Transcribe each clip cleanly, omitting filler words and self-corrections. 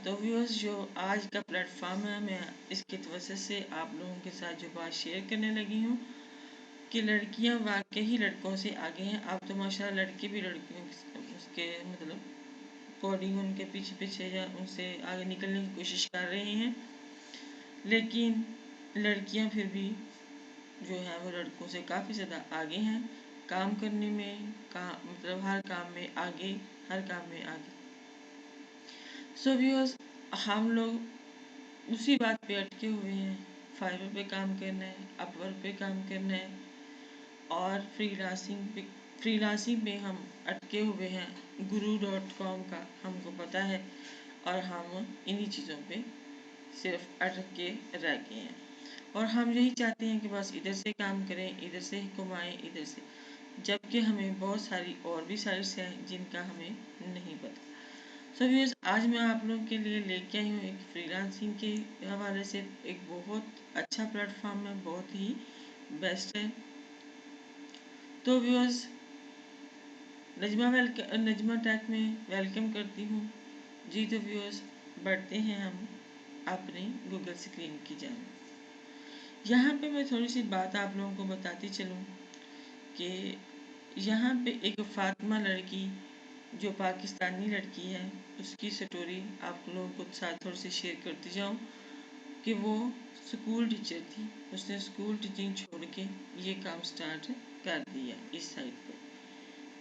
तो व्यूअर्स, जो आज का प्लेटफॉर्म है, मैं इसकी वजह से आप लोगों के साथ जो बात शेयर करने लगी हूँ कि लड़कियाँ वाकई लड़कों से आगे हैं। अब तो माशाल्लाह लड़के भी लड़कियों उसके मतलब कोडिंग उनके पीछे पीछे या उनसे आगे निकलने की कोशिश कर रहे हैं, लेकिन लड़कियाँ फिर भी जो है वो लड़कों से काफ़ी ज़्यादा आगे हैं काम करने में, मतलब हर काम में आगे, हर काम में आगे। सो व्यूअर्स, हम लोग उसी बात पे अटके हुए हैं, फाइवर पे काम करना है, अपवर्क पे काम करना है और फ्रीलांसिंग पे हम अटके हुए हैं। guru.com का हमको पता है और हम इन्हीं चीज़ों पे सिर्फ अटक के रह गए हैं और हम यही चाहते हैं कि बस इधर से काम करें, इधर से ही कमाएं, इधर से, जबकि हमें बहुत सारी और भी साइट्स हैं जिनका हमें नहीं पता। सो व्यूअर्स, आज मैं आप लोगों के लिए लेके आई हूँ एक फ्रीलांसिंग के हवाले से एक बहुत अच्छा प्लेटफॉर्म है, बहुत ही बेस्ट है। तो व्यूअर्स, नजमा टैक में वेलकम करती हूँ जी। तो व्यूअर्स, बढ़ते हैं हम अपने गूगल स्क्रीन की जानिब। यहाँ पे मैं थोड़ी सी बात आप लोगों को बताती चलूँ कि यहाँ पे एक फातिमा लड़की जो पाकिस्तानी लड़की है, उसकी स्टोरी आप लोगों को साथ थोड़ी सी शेयर करती जाऊँ कि वो स्कूल टीचर थी। उसने स्कूल टीचिंग छोड़ के ये काम स्टार्ट कर दिया इस साइड पे,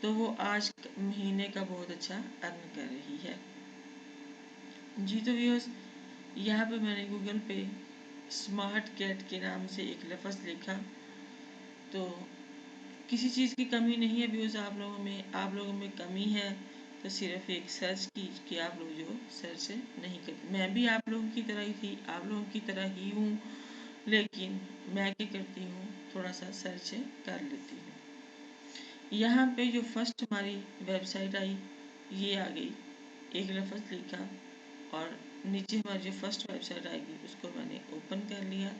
तो वो आज महीने का बहुत अच्छा अर्न कर रही है जी। तो व्यूअर्स, यहाँ पे मैंने गूगल पे स्मार्ट कैट के नाम से एक लफ्ज़ लिखा, तो किसी चीज़ की कमी नहीं है व्यूअर्स। आप लोगों में कमी है तो सिर्फ एक सर्च की कि आप लोग जो सर्च नहीं करते। मैं भी आप लोगों की तरह ही थी, आप लोगों की तरह ही हूँ, लेकिन मैं क्या करती हूँ, थोड़ा सा सर्च कर लेती हूँ। यहाँ पे जो फर्स्ट हमारी वेबसाइट आई, ये आ गई, एक लफ्ज़ लिखा और नीचे हमारी जो फर्स्ट वेबसाइट आएगी उसको मैंने ओपन कर लिया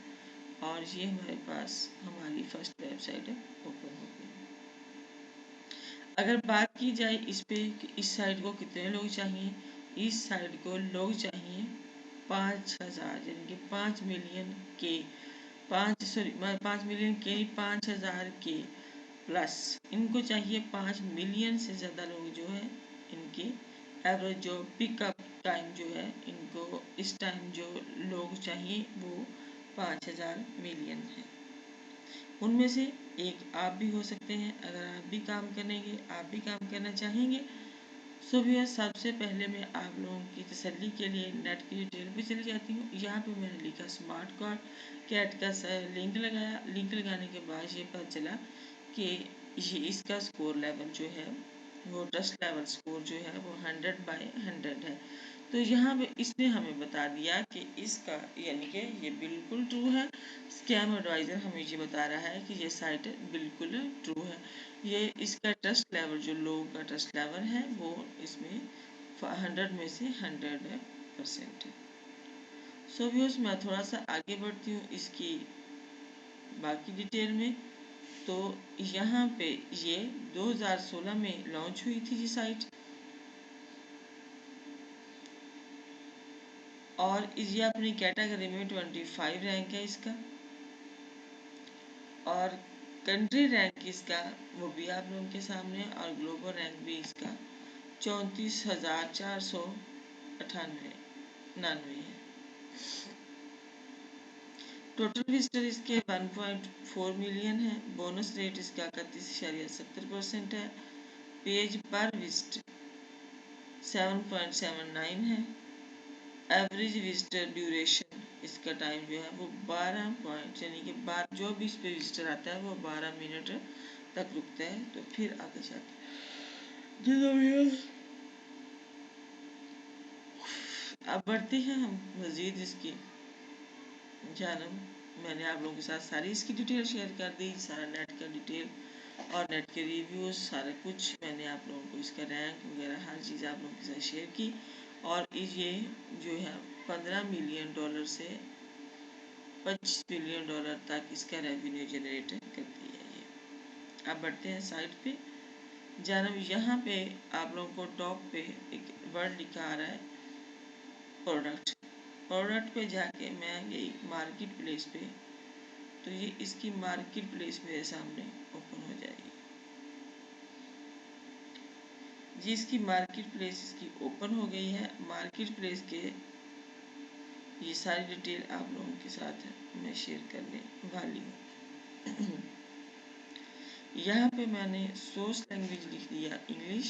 और ये हमारे पास हमारी फर्स्ट वेबसाइट ओपन हो गई। अगर बात की जाए इस पे कि इस साइट को कितने लोग चाहिए, इस साइट को लोग चाहिए 5,000, यानी कि 5 मिलियन के 5 मिलियन के 5,000 के प्लस इनको चाहिए। 5 मिलियन से ज़्यादा लोग जो है इनके एवरेज जो पिकअप टाइम जो है, इनको इस टाइम जो लोग चाहिए वो 5,000 मिलियन है। उनमें से एक आप भी हो सकते हैं। अगर आप भी काम करेंगे, आप भी काम करना चाहेंगे, सो भी सबसे पहले मैं आप लोगों की तसल्ली के लिए नेट की डिटेल पे चली जाती हूँ। यहाँ पे मैंने लिखा स्मार्ट कार्ड कैट का लिंक लगाया। लिंक लगाने के बाद ये पता चला कि ये इसका स्कोर लेवल जो है वो ट्रस्ट लेवल स्कोर जो है वो 100/100 है। तो यहाँ पे इसने हमें बता दिया कि इसका, यानी कि ये बिल्कुल ट्रू है। स्कैम एडवाइज़र हमें ये बता रहा है कि ये साइट बिल्कुल ट्रू है। ये इसका ट्रस्ट लेवल, जो लोगों का ट्रस्ट लेवल है, वो इसमें 100 में से 100% है। सो व्यूअर्स, मैं थोड़ा सा आगे बढ़ती हूँ इसकी बाकी डिटेल में। तो यहाँ पे ये 2016 में लॉन्च हुई थी ये साइट और ये अपनी कैटेगरी में 25 रैंक है इसका और कंट्री रैंक इसका वो भी आप लोगों के सामने और ग्लोबल रैंक भी इसका 34,498 है। टोटल विजिटर इसके 1.4 मिलियन है। बोनस रेट इसका 31.70% है। पेज पर विजिट 7.79 है। एवरेज विजिटर ड्यूरेशन इसका टाइम जो है वो 12 पॉइंट, यानी कि जो भी इस पे विजिटर आता है वो 12 मिनट तक रुकता है, तो फिर आगे जाता है। अब बढ़ते हैं हम मज़ीद इसकी जानब। मैंने आप लोगों के साथ सारी इसकी डिटेल शेयर कर दी, सारा नेट का डिटेल और नेट के रिव्यूज़, सारा कुछ मैंने आप लोगों को, इसका रैंक वगैरह हर चीज़ आप लोगों के साथ शेयर की। और ये जो है $15 मिलियन से $25 बिलियन तक इसका रेवेन्यू जनरेट करती है ये। अब बढ़ते हैं साइट पे जानब। यहाँ पे आप लोगों को टॉप पे एक वर्ड लिखा आ रहा है प्रोडक्ट प्रोडक्ट पे जाके मैं गई मार्केट प्लेस पे, तो ये इसकी मार्केट प्लेस मेरे सामने ओपन हो जाएगी। जिसकी मार्केट प्लेस इसकी ओपन हो गई है। मार्केट प्लेस के ये सारी डिटेल आप लोगों के साथ मैं शेयर करने वाली हूँ। यहाँ पे मैंने सोर्स लैंग्वेज लिख दिया इंग्लिश।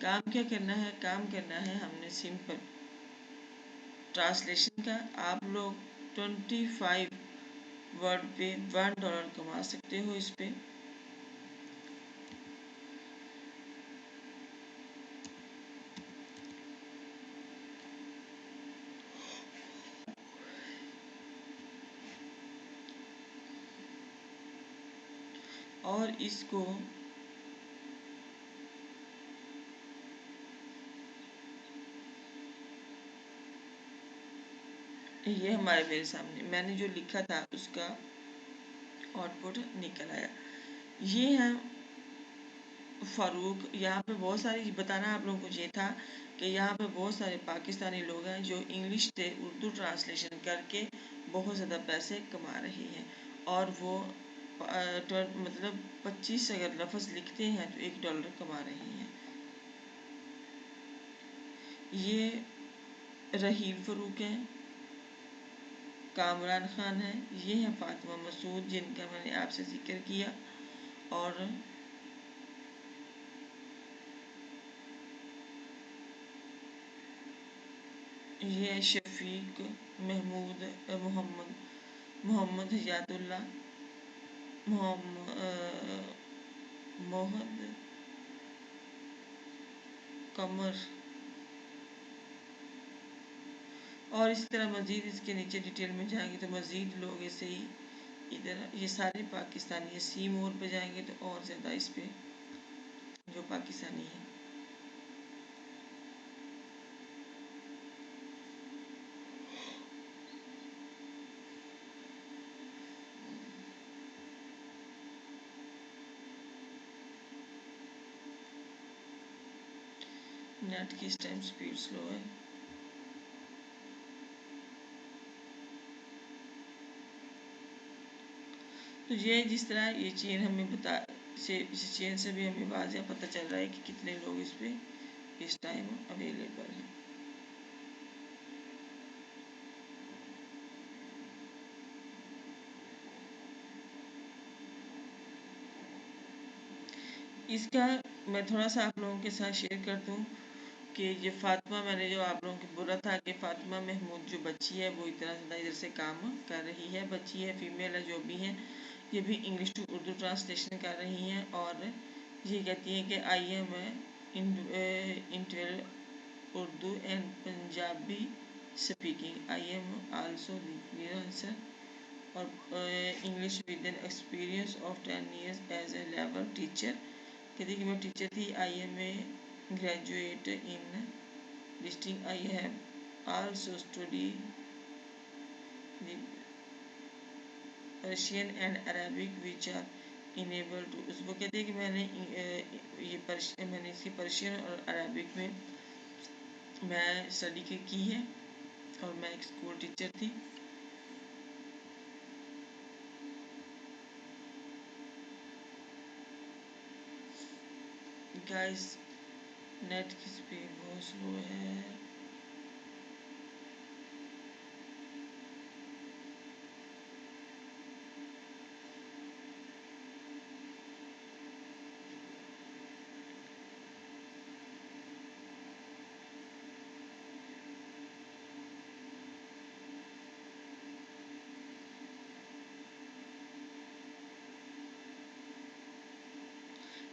काम क्या करना है, काम करना है हमने सिंपल ट्रांसलेशन का। आप लोग 25 वर्ड पे $1 कमा सकते हो इस पे। और इसको ये हमारे मेरे सामने मैंने जो लिखा था उसका आउटपुट निकल आया। ये है फारूक। यहाँ पे बहुत सारी बताना आप लोगों को ये था कि यहाँ पे बहुत सारे पाकिस्तानी लोग हैं जो इंग्लिश से उर्दू ट्रांसलेशन करके बहुत ज़्यादा पैसे कमा रहे हैं। और वो मतलब 25 अगर लफ्ज़ लिखते हैं तो $1 कमा रहे हैं। ये रहील फ़रूक हैं, कामरान खान है, ये है फातिमा मसूद जिनका मैंने आपसे जिक्र किया, और ये है शफीक महमूद मोहम्मद मोहम्मद हयातुल्लाह मोहम्मद कमर। और इस तरह मज़ीद इसके नीचे डिटेल में जाएंगे तो मज़ीद लोग ऐसे ही इधर ये सारे पाकिस्तानी है। सी मोर पे जाएंगे तो और ज़्यादा इस पे जो पाकिस्तानी है। नेट की इस टाइम स्पीड स्लो है। तो ये जिस तरह ये चेन हमें बता से इस चेन से भी हमें वाज़ह पता चल रहा है कि कितने लोग इस पे इस टाइम अवेलेबल हैं। इसका मैं थोड़ा सा आप लोगों के साथ शेयर कर दूं कि ये फातिमा, मैंने जो आप लोगों को बोला था कि फातिमा महमूद जो बच्ची है वो इतना ज़्यादा इधर से काम कर रही है। बच्ची है, फीमेल है, जो भी है, ये भी इंग्लिश टू उर्दू ट्रांसलेशन कर रही हैं। और ये कहती है कि I am inter Urdu and Punjabi speaking, I am also answer और English with an experience of 10 years as A level teacher. कहती कि मैं टीचर थी। I am a graduate in listing, I have also study Persian and Arabic which are enable to. उसको कहते हैं कि मैंने मैंने इसकी पर्शियन और अरेबिक में मैं स्टडी की है और मैं एक स्कूल टीचर थी। गाइस नेट की स्पीड बहुत स्लो है।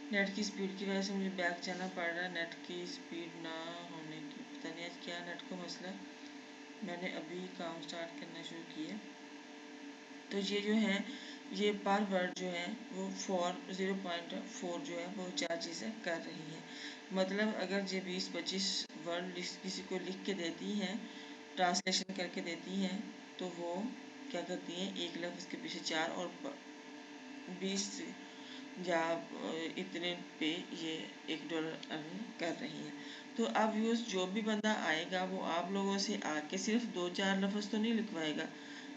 नेट की स्पीड की वजह से मुझे बैक जाना पड़ रहा है। नेट की स्पीड ना होने की पता नहीं आज क्या नेट का मसला। मैंने अभी काम स्टार्ट करना शुरू किया। तो ये जो है ये पर वर्ड जो है वो 0.4 जो है वो चार्जेस कर रही है। मतलब अगर ये 20-25 वर्ड किसी को लिख के देती हैं, ट्रांसलेशन करके देती हैं, तो वो क्या करती हैं, एक लफ्ज़ के पीछे 4 और 20 या इतने पे ये $1 अर्न कर रही हैं। तो अब व्यूअर्स जो भी बंदा आएगा वो आप लोगों से आके सिर्फ 2-4 लफ्ज़ तो नहीं लिखवाएगा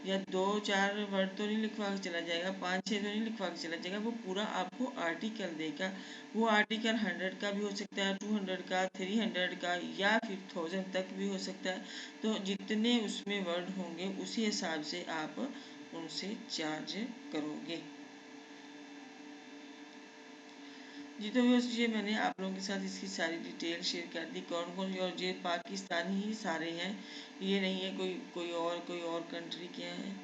या 2-4 वर्ड तो नहीं लिखवा के चला जाएगा, 5-6 तो नहीं लिखवा के चला जाएगा, वो पूरा आपको आर्टिकल देगा। वो आर्टिकल 100 का भी हो सकता है, 200 का, 300 का या फिर 1000 तक भी हो सकता है। तो जितने उसमें वर्ड होंगे उसी हिसाब से आप उनसे चार्ज करोगे। जी तो बस ये मैंने आप लोगों के साथ इसकी सारी डिटेल शेयर कर दी, कौन कौन, और ये पाकिस्तानी ही सारे हैं, ये नहीं है कोई और कंट्री के हैं।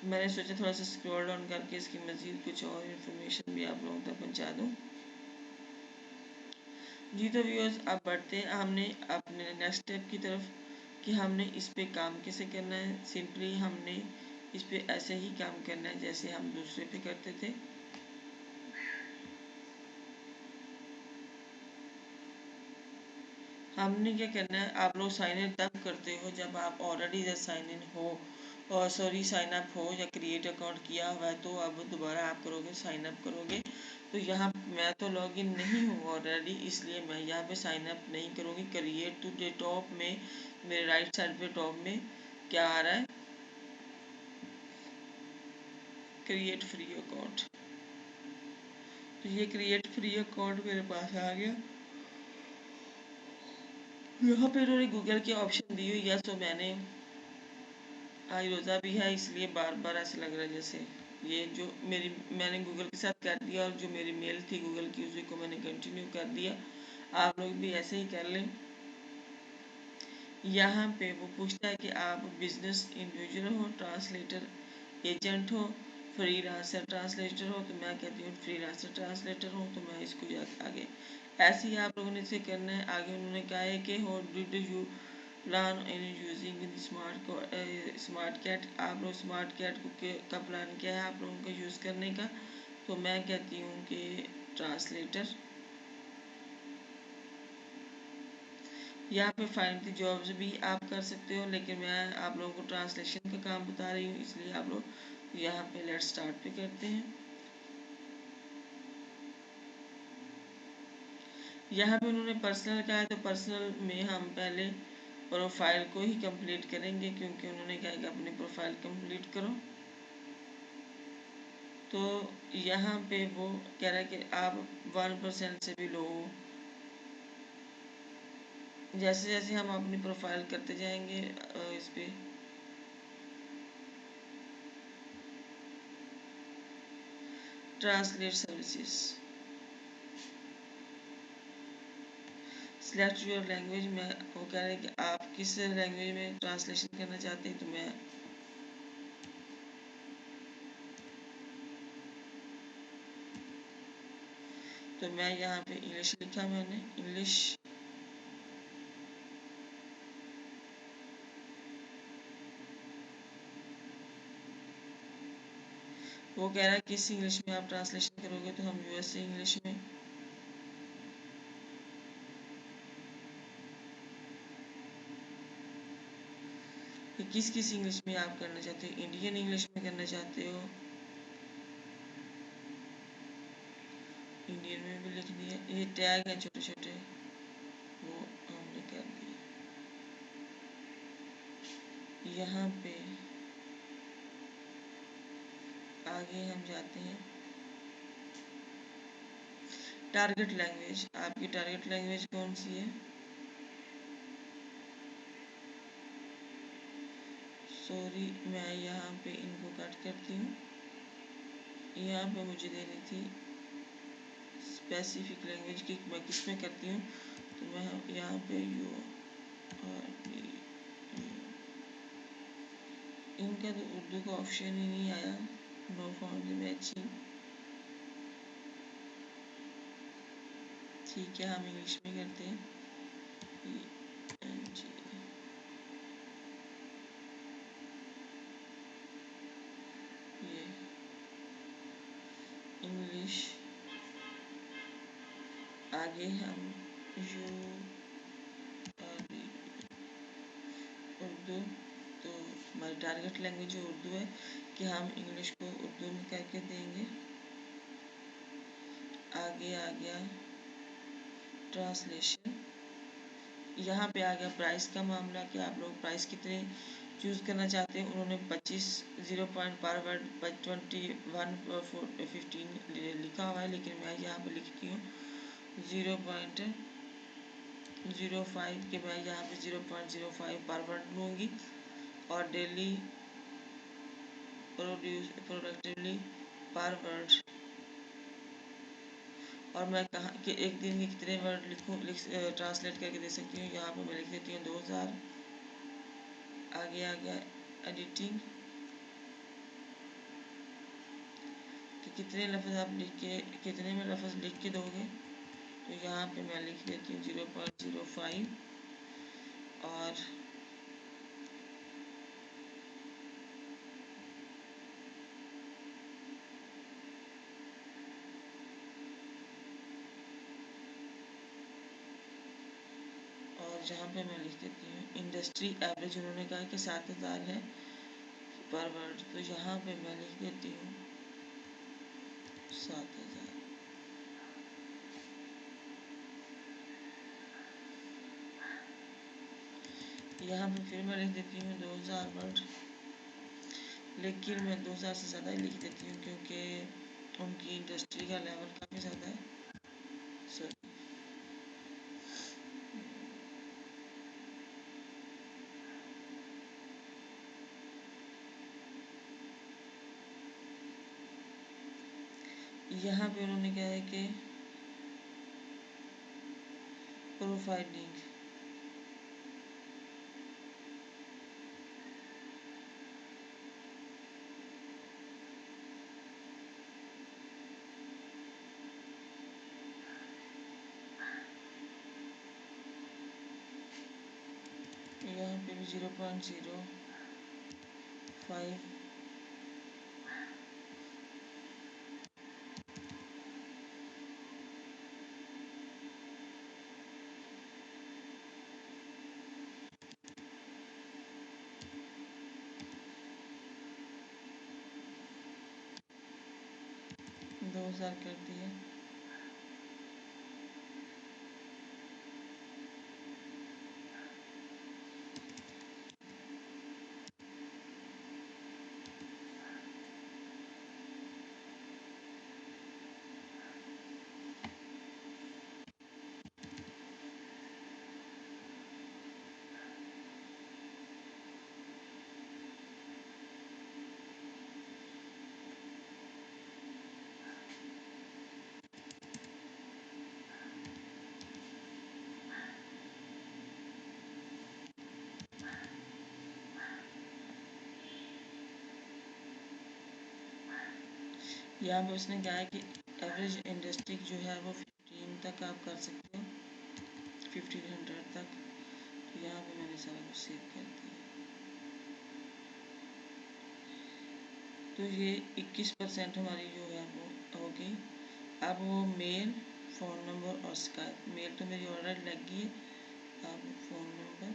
मैंने सोचा थोड़ा सा स्क्रॉल डाउन करके इसकी मज़ीद कुछ और इन्फॉर्मेशन भी आप लोगों तक पहुंचा दूं। जी तो व्यूअर्स अब बढ़ते हैं हमने अपने नेक्स्ट स्टेप की तरफ कि हमने इस पे काम कैसे करना है। सिंपली हमने इस पे ऐसे ही काम करना है जैसे हम दूसरे पे करते थे। हमने क्या करना है, आप लोग साइन इन तब करते हो जब आप ऑलरेडी जब साइन इन हो और सॉरी साइन अप हो या क्रिएट अकाउंट किया हुआ है, तो अब दोबारा आप करोगे साइन अप करोगे। तो यहाँ मैं तो लॉगिन नहीं हूँ ऑलरेडी, इसलिए मैं यहाँ पे साइन अप नहीं करूँगी। क्रिएट टू डे टॉप में मेरे राइट साइड पे टॉप में क्या आ रहा है, क्रिएट फ्री अकाउंट। तो ये क्रिएट फ्री अकाउंट मेरे पास आ गया। यहाँ पे उन्होंने गूगल के ऑप्शन दी हुई है, तो मैंने आज रोज़ा भी है इसलिए बार बार ऐसे लग रहा है जैसे ये जो मैंने गूगल के साथ कर दिया और जो मेरी मेल थी गूगल की उसी को मैंने कंटिन्यू कर दिया। आप लोग भी ऐसे ही कर लें। यहाँ पे वो पूछता है कि आप बिजनेस इंडिविजुअल हो, ट्रांसलेटर एजेंट हो, फ्री रास्टर ट्रांसलेटर हो, तो मैं कहती हूँ फ्री रास्टर ट्रांसलेटर हूँ, तो मैं इसको आगे ऐसे ही आप लोगों ने इसे करना है। आगे उन्होंने कहा है कि हो did you plan in using smart cat, आप लोग स्मार्ट कैट को का प्लान क्या है आप लोगों को यूज़ करने का। तो मैं कहती हूँ कि ट्रांसलेटर। यहाँ पे फाइंड द जॉब्स भी आप कर सकते हो, लेकिन मैं आप लोगों को ट्रांसलेशन का काम बता रही हूँ, इसलिए आप लोग यहाँ पे लेट स्टार्ट पे करते हैं। यहाँ पे उन्होंने पर्सनल कहा है, तो पर्सनल में हम पहले प्रोफाइल को ही कंप्लीट करेंगे, क्योंकि उन्होंने कहा कि अपनी प्रोफाइल कंप्लीट करो। तो यहाँ पे वो कह रहा है कि आप 1% से भी लो हो। जैसे जैसे हम अपनी प्रोफाइल करते जाएंगे इस पे translate services select your language में वो कह रहे हैं कि आप किस लैंग्वेज में ट्रांसलेशन करना चाहते हैं। तो मैं यहाँ पे इंग्लिश लिखा मैंने, इंग्लिश। वो कह रहा है किस इंग्लिश में आप ट्रांसलेशन करोगे, तो हम यूएस इंग्लिश में। कि किस किस इंग्लिश में आप करना चाहते हो, इंडियन इंग्लिश में करना चाहते हो, इंडियन में भी लिख दिया। ये टैग है छोटे छोटे, वो हमने कर दिए। यहाँ पे आगे हम जाते हैं, टारगेट लैंग्वेज। आपकी टारगेट लैंग्वेज कौन सी है। सॉरी मैं यहाँ पे इनको कट करती हूँ। यहाँ पे मुझे देनी थी स्पेसिफिक लैंग्वेज की, मैं किस में करती हूँ, तो मैं यहाँ पे यू आर इनका तो उर्दू का ऑप्शन ही नहीं आया। No found matching. ठीक है हम इंग्लिश में करते हैं। ये इंग्लिश। आगे हम यू उर्दू, तो हमारी टारगेट लैंग्वेज जो उर्दू है कि हम इंग्लिश को उर्दू में करके देंगे। आगे आ गया ट्रांसलेशन। यहाँ पे आ गया प्राइस का मामला कि आप लोग प्राइस कितने चूज़ करना चाहते हैं। उन्होंने 25 0 पर वर्ड 21 लिखा हुआ है, लेकिन मैं यहाँ पे लिखती हूँ 0.05 के मैं यहाँ पे 0.05 पर वर्ड लूँगी और डेली प्रोडक्टिवली पर वर्ड। और मैं कहाँ कि एक दिन में कितने वर्ड ट्रांसलेट करके दे सकती हूँ। यहाँ पे मैं लिख देती हूँ 2000। आगे आ गया एडिटिंग कि कितने लफ्ज़ आप लिख के कितने में लफ्ज़ लिख के दोगे। तो यहाँ पे मैं लिख देती हूँ 0.05 और जहाँ पे मैं लिख देती हूँ इंडस्ट्री एवरेज। उन्होंने कहा कि 7000 है पर वर्ड, तो यहाँ पे मैं लिख देती हूँ 7000। यहाँ पे फिर मैं लिख देती हूँ 2000 वर्ड, लेकिन मैं 2000 से ज़्यादा ही लिख देती हूँ क्योंकि उनकी इंडस्ट्री का लेवल काफ़ी ज़्यादा है। यहाँ पे उन्होंने कहा है कि प्रोफाइलिंग यहाँ पे भी 0.05 2000 कर दिए। यहाँ पे उसने कहा है कि एवरेज इंडस्ट्री जो है वो 15 तक आप कर सकते हो, 1500 तक। तो यहाँ पे मैंने सारा कुछ सेव कर दिया। तो ये 21% हमारी जो है वो होगी। अब वो मेल, फ़ोन नंबर और स्काइप। मेल तो मेरी ऑलरेडी लग गई है। अब फ़ोन नंबर,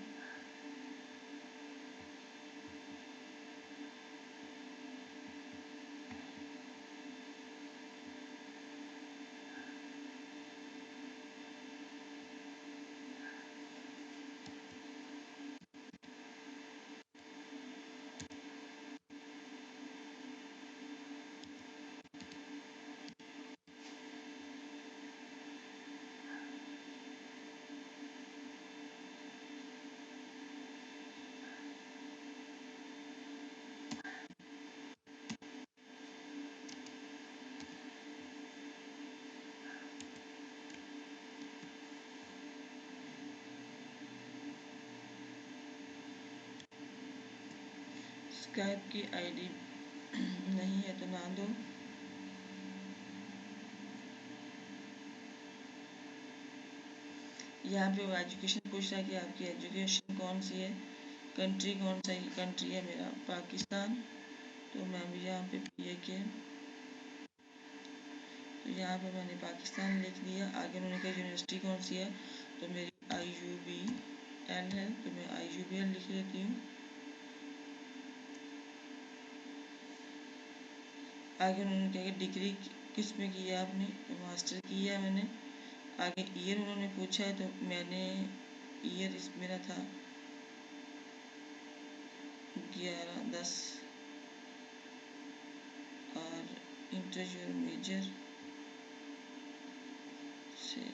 स्काइप की आईडी नहीं है तो ना दो। यहाँ पे वो एजुकेशन पूछ रहा है कि आपकी एजुकेशन कौन सी है, कंट्री कौन सा कंट्री है। मेरा पाकिस्तान, तो मैं भी यहाँ पे PA के, तो यहाँ पे मैंने पाकिस्तान लिख दिया। आगे उन्होंने कहा यूनिवर्सिटी कौन सी है, तो मेरी IUBL है, तो मैं IUBL लिख देती हूँ। आगे उन्होंने क्या किया, डिग्री किस में किया आपने, तो मास्टर किया मैंने। आगे ईयर उन्होंने पूछा है तो मैंने ईयर इस मेरा था 11-10 और इंटर मेजर से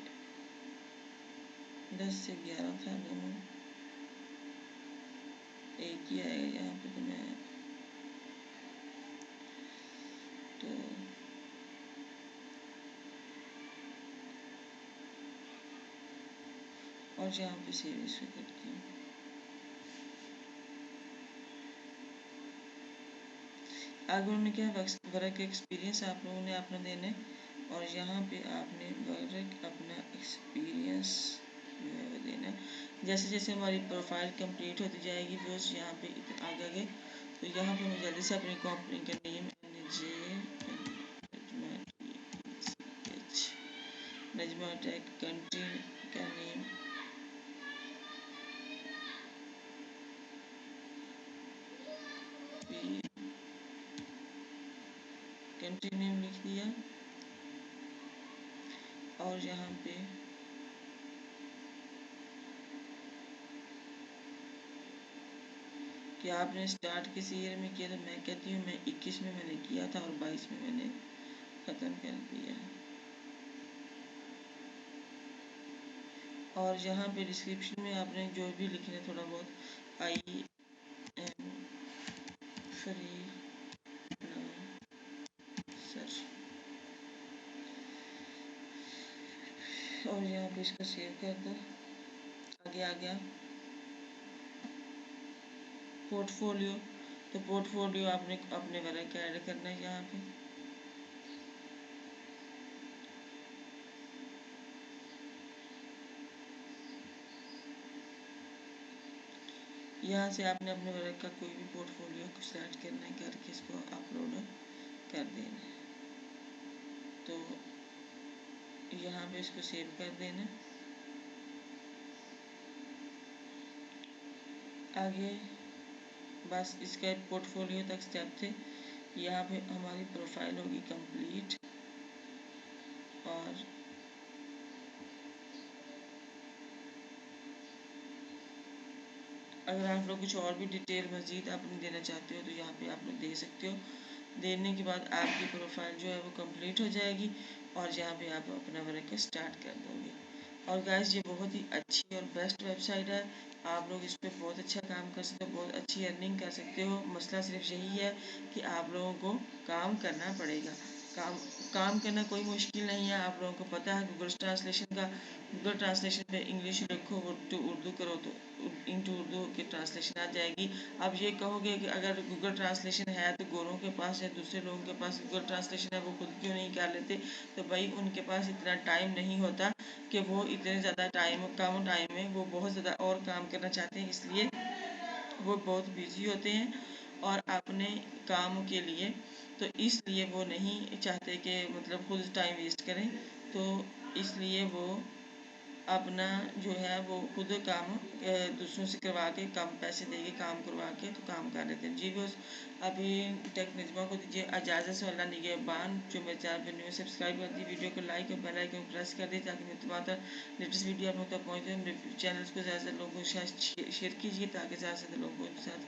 10 से 11 था दोनों, एक ही आएगा यहाँ पे। तो मैं तो और यहाँ पे सेव इसको करती हूँ। आगे उन्होंने क्या वर्क एक्सपीरियंस आप लोगों ने अपना देना है, और यहाँ पे आपने वर्क अपना एक्सपीरियंस जो है वो देना है। जैसे जैसे हमारी प्रोफाइल कंप्लीट होती जाएगी बस यहाँ पे आगे आगे, तो यहाँ पे मैं जल्दी से अपनी कंपनी का नेम नजमा टेक, कंट्री का नेम कंट्री नेम लिख दिया, और यहाँ पे कि आपने स्टार्ट किस ईयर में किया, तो मैं कहती हूँ मैं 21 में मैंने किया था और 22 में मैंने ख़त्म कर दिया। और यहाँ पे डिस्क्रिप्शन में आपने जो भी लिखना है थोड़ा बहुत, आई एम फ्री सर, और यहाँ पे इसको सेव कर दो। आगे आ गया पोर्टफोलियो, तो पोर्टफोलियो आपने अपने वर्क ऐड करना है यहाँ पे। यहाँ से आपने अपने वर्क का कोई भी पोर्टफोलियो को सेलेक्ट करना है, करके इसको अपलोड कर देना है। तो यहाँ पे इसको सेव कर देना। आगे बस इसका पोर्टफोलियो तक स्टेप थे। यहाँ पे हमारी प्रोफाइल होगी कंप्लीट, और अगर आप लोग कुछ और भी डिटेल मज़ीद आपने देना चाहते हो तो यहाँ पे आप लोग दे सकते हो। देने के बाद आपकी प्रोफाइल जो है वो कंप्लीट हो जाएगी, और यहाँ पे आप अपना वर्क स्टार्ट कर दोगे। और गाइस ये बहुत ही अच्छी और बेस्ट वेबसाइट है, आप लोग इस पर बहुत अच्छा काम कर सकते हो, बहुत अच्छी अर्निंग कर सकते हो। मसला सिर्फ यही है कि आप लोगों को काम करना पड़ेगा। काम काम करना कोई मुश्किल नहीं है, आप लोगों को पता है। गूगल ट्रांसलेशन का, गूगल ट्रांसलेशन पे इंग्लिश लिखो तो उर्दू करो तो इंटू उर्दू की ट्रांसलेशन आ जाएगी। अब ये कहोगे कि अगर गूगल ट्रांसलेशन है तो गोरों के पास या दूसरे लोगों के पास गूगल ट्रांसलेशन है, वो खुद क्यों नहीं कर लेते? तो भाई उनके पास इतना टाइम नहीं होता कि वो इतने ज़्यादा कम टाइम में वो बहुत ज़्यादा और काम करना चाहते हैं, इसलिए वो बहुत बिजी होते हैं और अपने काम के लिए, तो इसलिए वो नहीं चाहते कि मतलब खुद टाइम वेस्ट करें। तो इसलिए वो अपना जो है वो खुद काम दूसरों से करवा के कम पैसे दे के काम करवा के तो काम कर लेते हैं। जी बस अभी टेक निजमा को दीजिए इजाज़त से, अल्लाह निगहबान। जो मेरे चैनल पर न्यू सब्सक्राइब कर दी, वीडियो को लाइक और बेल आइकन प्रेस कर दी ताकि मैं तुम्हारा लेटेस्ट वीडियो आप लोग तक पहुँचे। मेरे चैनल को ज़्यादा से लोगों के साथ शेयर कीजिए ताकि ज़्यादा से ज़्यादा लोगों के साथ